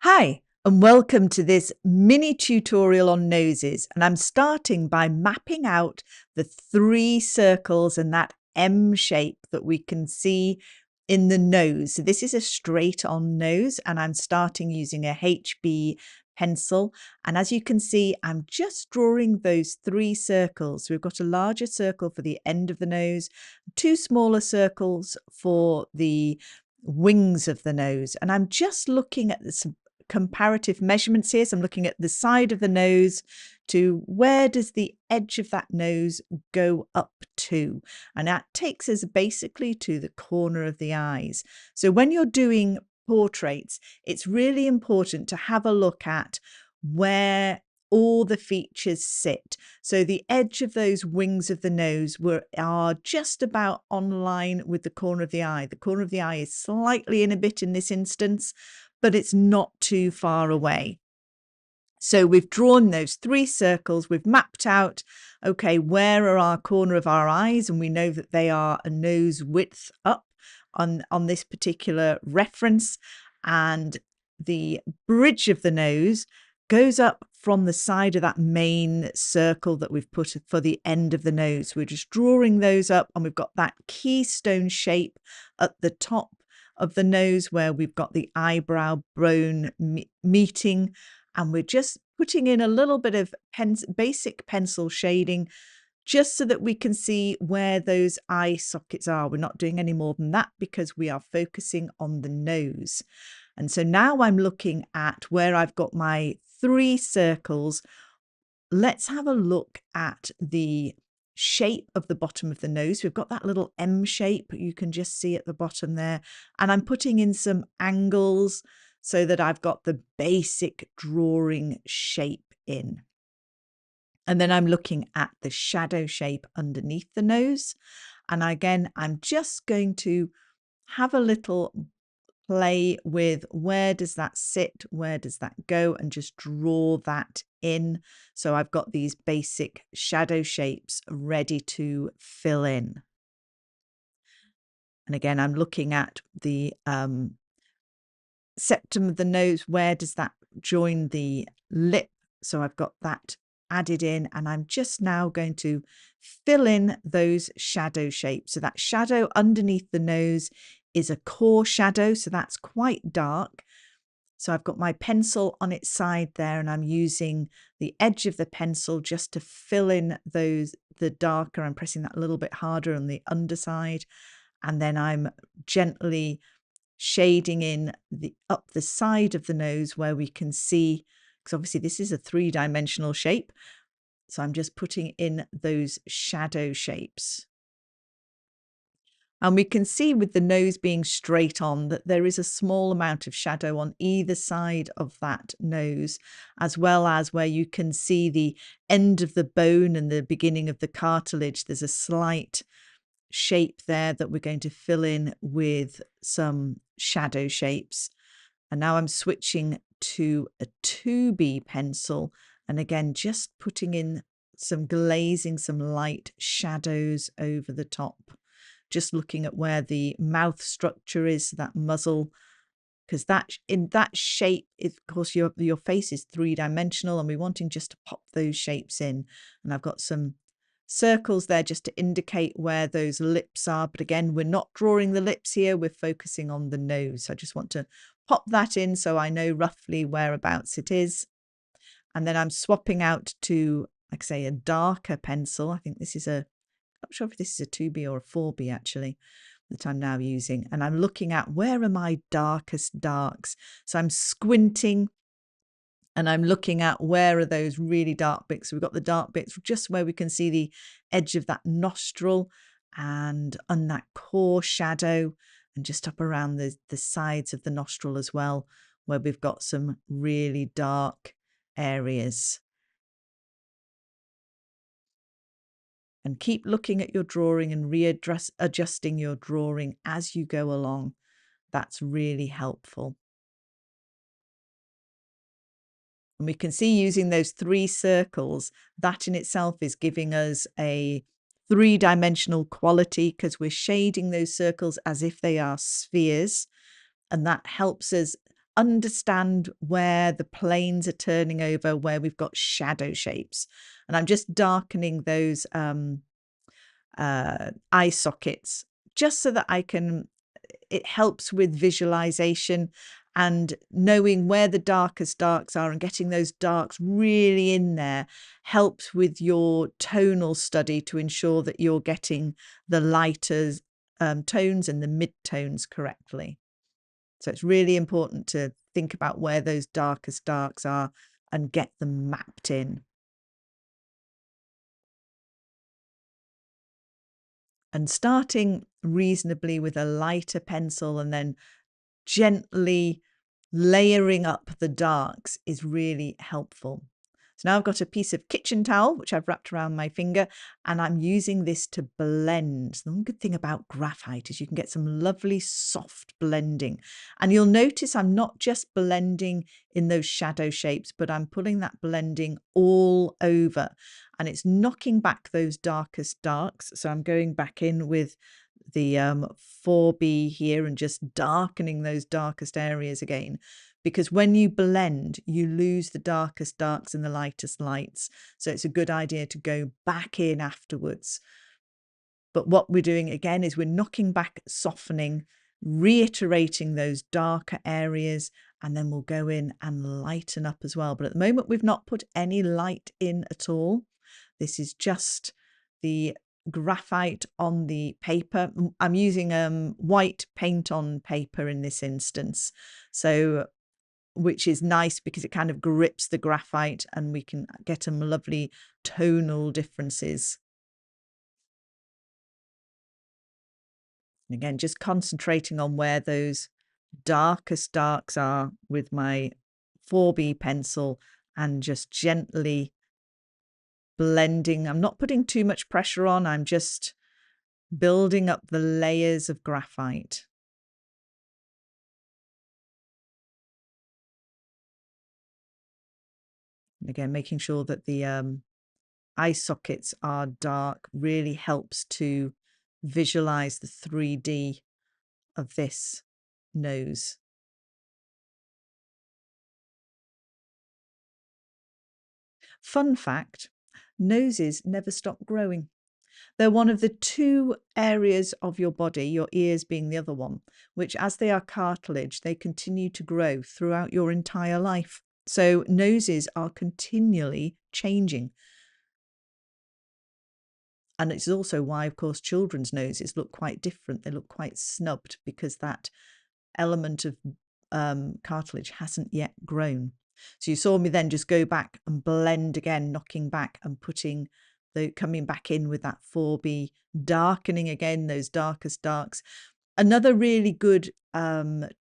Hi, and welcome to this mini tutorial on noses. And I'm starting by mapping out the three circles and that M shape that we can see in the nose. So this is a straight on nose, and I'm starting using a HB pencil. And as you can see, I'm just drawing those three circles. So we've got a larger circle for the end of the nose, two smaller circles for the wings of the nose. And I'm just looking at this comparative measurements here. So I'm looking at the side of the nose to where does the edge of that nose go up to? And that takes us basically to the corner of the eyes. So when you're doing portraits, it's really important to have a look at where all the features sit. So the edge of those wings of the nose are just about on line with the corner of the eye. The corner of the eye is slightly in a bit in this instance, but it's not too far away. So we've drawn those three circles, we've mapped out, okay, where are our corner of our eyes? And we know that they are a nose width up on this particular reference. And the bridge of the nose goes up from the side of that main circle that we've put for the end of the nose. We're just drawing those up, and we've got that keystone shape at the top of the nose where we've got the eyebrow bone meeting, and we're just putting in a little bit of basic pencil shading just so that we can see where those eye sockets are. We're not doing any more than that because we are focusing on the nose. And so now I'm looking at where I've got my three circles. Let's have a look at the shape of the bottom of the nose. We've got that little M shape you can just see at the bottom there. And I'm putting in some angles so that I've got the basic drawing shape in. And then I'm looking at the shadow shape underneath the nose. And again, I'm just going to have a little play with where does that sit, where does that go, and just draw that in. So I've got these basic shadow shapes ready to fill in. And again, I'm looking at the septum of the nose. Where does that join the lip? So I've got that added in, and I'm just now going to fill in those shadow shapes. So that shadow underneath the nose is a core shadow, so that's quite dark. So I've got my pencil on its side there, and I'm using the edge of the pencil just to fill in the darker. I'm pressing that a little bit harder on the underside, and then I'm gently shading in up the side of the nose where we can see, because obviously this is a three-dimensional shape. So I'm just putting in those shadow shapes. And we can see with the nose being straight on that there is a small amount of shadow on either side of that nose, as well as where you can see the end of the bone and the beginning of the cartilage. There's a slight shape there that we're going to fill in with some shadow shapes. And now I'm switching to a 2B pencil, and again just putting in some glazing, some light shadows over the top, just looking at where the mouth structure is, that muzzle, because that in that shape is, of course, your face is three-dimensional, and we're wanting just to pop those shapes in. And I've got some circles there just to indicate where those lips are, but again, we're not drawing the lips here, we're focusing on the nose. So I just want to pop that in so I know roughly whereabouts it is. And then I'm swapping out to, like I say, a darker pencil. I think this is not sure if this is a 2B or a 4B actually that I'm now using. And I'm looking at where are my darkest darks. So I'm squinting and I'm looking at where are those really dark bits. So we've got the dark bits just where we can see the edge of that nostril and on that core shadow, and just up around the sides of the nostril as well, where we've got some really dark areas. And keep looking at your drawing and adjusting your drawing as you go along. That's really helpful. And we can see using those three circles, that in itself is giving us a three-dimensional quality because we're shading those circles as if they are spheres. And that helps us understand where the planes are turning over, where we've got shadow shapes. And I'm just darkening those eye sockets just so that I can, it helps with visualization and knowing where the darkest darks are and getting those darks really in there helps with your tonal study to ensure that you're getting the lighter tones and the mid-tones correctly. So it's really important to think about where those darkest darks are and get them mapped in. And starting reasonably with a lighter pencil and then gently layering up the darks is really helpful. So now I've got a piece of kitchen towel, which I've wrapped around my finger, and I'm using this to blend. The one good thing about graphite is you can get some lovely soft blending. And you'll notice I'm not just blending in those shadow shapes, but I'm pulling that blending all over. And it's knocking back those darkest darks. So I'm going back in with the 4B here and just darkening those darkest areas again. Because when you blend, you lose the darkest darks and the lightest lights. So it's a good idea to go back in afterwards. But what we're doing again is we're knocking back, softening, reiterating those darker areas, and then we'll go in and lighten up as well. But at the moment, we've not put any light in at all. This is just the graphite on the paper. I'm using white paint on paper in this instance. So which is nice because it kind of grips the graphite and we can get some lovely tonal differences. And again, just concentrating on where those darkest darks are with my 4B pencil and just gently blending. I'm not putting too much pressure on. I'm just building up the layers of graphite. And again, making sure that the eye sockets are dark really helps to visualize the 3D of this nose. Fun fact, noses never stop growing. They're one of the two areas of your body, your ears being the other one, which as they are cartilage, they continue to grow throughout your entire life. So noses are continually changing. And it's also why, of course, children's noses look quite different. They look quite snubbed because that element of cartilage hasn't yet grown. So you saw me then just go back and blend again, knocking back and putting the coming back in with that 4B, darkening again those darkest darks. Another really good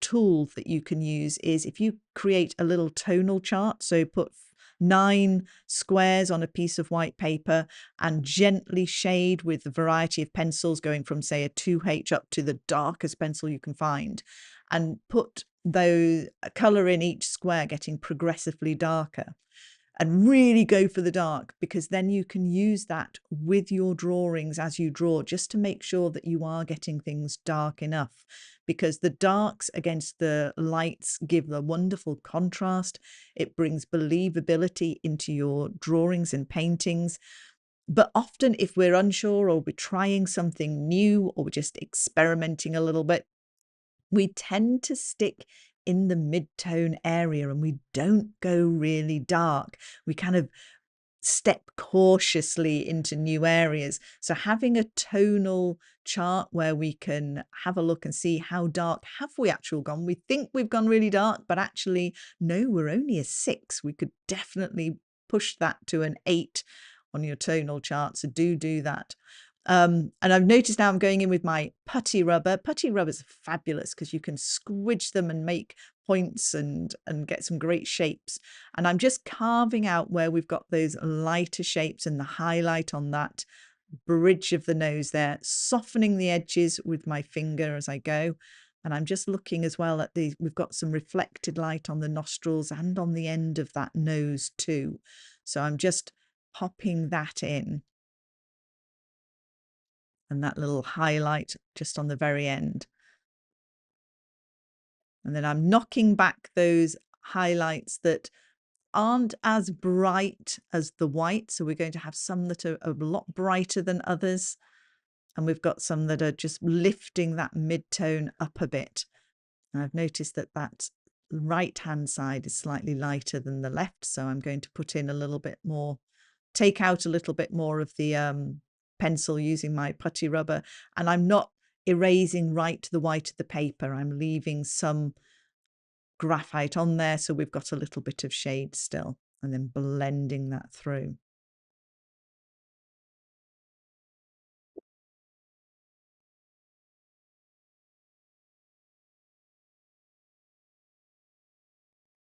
tool that you can use is if you create a little tonal chart. So put 9 squares on a piece of white paper and gently shade with a variety of pencils going from say a 2H up to the darkest pencil you can find, and put those color in each square getting progressively darker, and really go for the dark, because then you can use that with your drawings as you draw just to make sure that you are getting things dark enough, because the darks against the lights give a wonderful contrast. It brings believability into your drawings and paintings. But often if we're unsure or we're trying something new or we're just experimenting a little bit, we tend to stick in the mid-tone area and we don't go really dark. We kind of step cautiously into new areas. So having a tonal chart where we can have a look and see how dark have we actually gone. We think we've gone really dark, but actually, no, we're only a 6. We could definitely push that to an 8 on your tonal chart. So do that. And I've noticed now I'm going in with my putty rubber. Putty rubbers are fabulous because you can squidge them and make points and get some great shapes. And I'm just carving out where we've got those lighter shapes and the highlight on that bridge of the nose there, softening the edges with my finger as I go. And I'm just looking as well at the, we've got some reflected light on the nostrils and on the end of that nose too. So I'm just popping that in. And that little highlight just on the very end. And then I'm knocking back those highlights that aren't as bright as the white. So we're going to have some that are a lot brighter than others. And we've got some that are just lifting that mid-tone up a bit. And I've noticed that that right-hand side is slightly lighter than the left. So I'm going to put in a little bit more, take out a little bit more of the pencil using my putty rubber. And I'm not erasing right to the white of the paper. I'm leaving some graphite on there, so we've got a little bit of shade still, and then blending that through.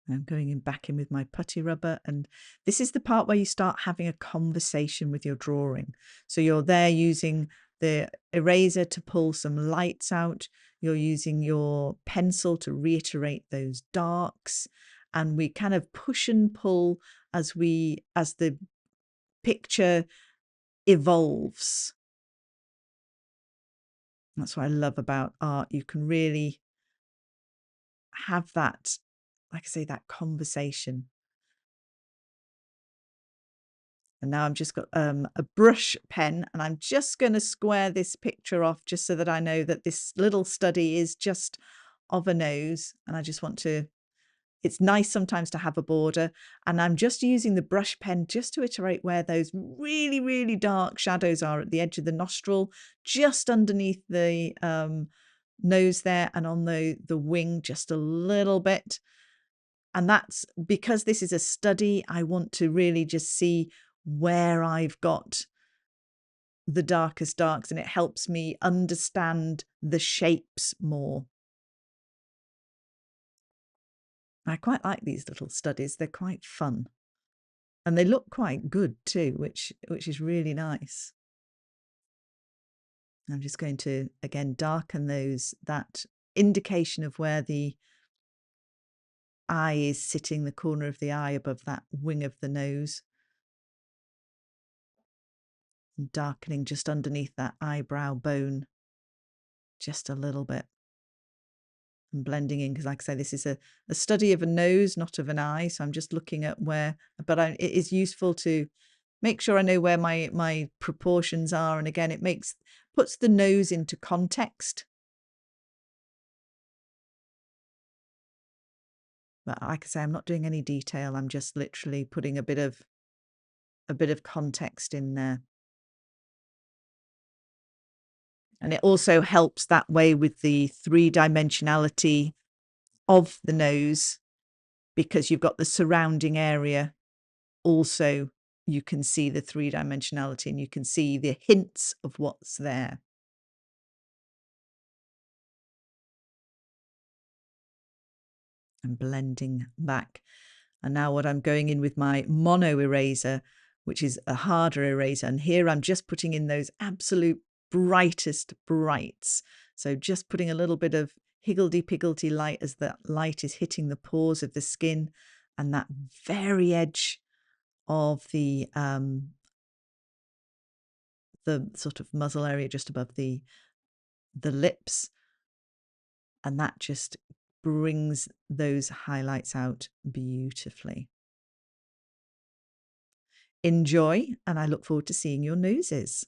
I'm going in back in with my putty rubber, and this is the part where you start having a conversation with your drawing. So you're there using the eraser to pull some lights out, you're using your pencil to reiterate those darks, and we kind of push and pull as the picture evolves. That's what I love about art. You can really have that, like I say, that conversation. And now I've just got a brush pen, and I'm just going to square this picture off just so that I know that this little study is just of a nose. And I just want to, it's nice sometimes to have a border. And I'm just using the brush pen just to iterate where those really, really dark shadows are at the edge of the nostril, just underneath the nose there, and on the wing just a little bit. And that's because this is a study, I want to really just see where I've got the darkest darks, and it helps me understand the shapes more. I quite like these little studies. They're quite fun. And they look quite good too, which is really nice. I'm just going to, again, darken that indication of where the eye is sitting, the corner of the eye above that wing of the nose. And darkening just underneath that eyebrow bone, just a little bit. And blending in, because like I say, this is a study of a nose, not of an eye. So I'm just looking at where, but it is useful to make sure I know where my proportions are. And again, puts the nose into context. But like I say, I'm not doing any detail. I'm just literally putting a bit of context in there. And it also helps that way with the three-dimensionality of the nose, because you've got the surrounding area. Also, you can see the three-dimensionality, and you can see the hints of what's there. And blending back. And now what I'm going in with my mono eraser, which is a harder eraser. And here I'm just putting in those absolute brightest brights. So just putting a little bit of higgledy-piggledy light as that light is hitting the pores of the skin, and that very edge of the sort of muzzle area just above the lips. And that just brings those highlights out beautifully. Enjoy, and I look forward to seeing your noses.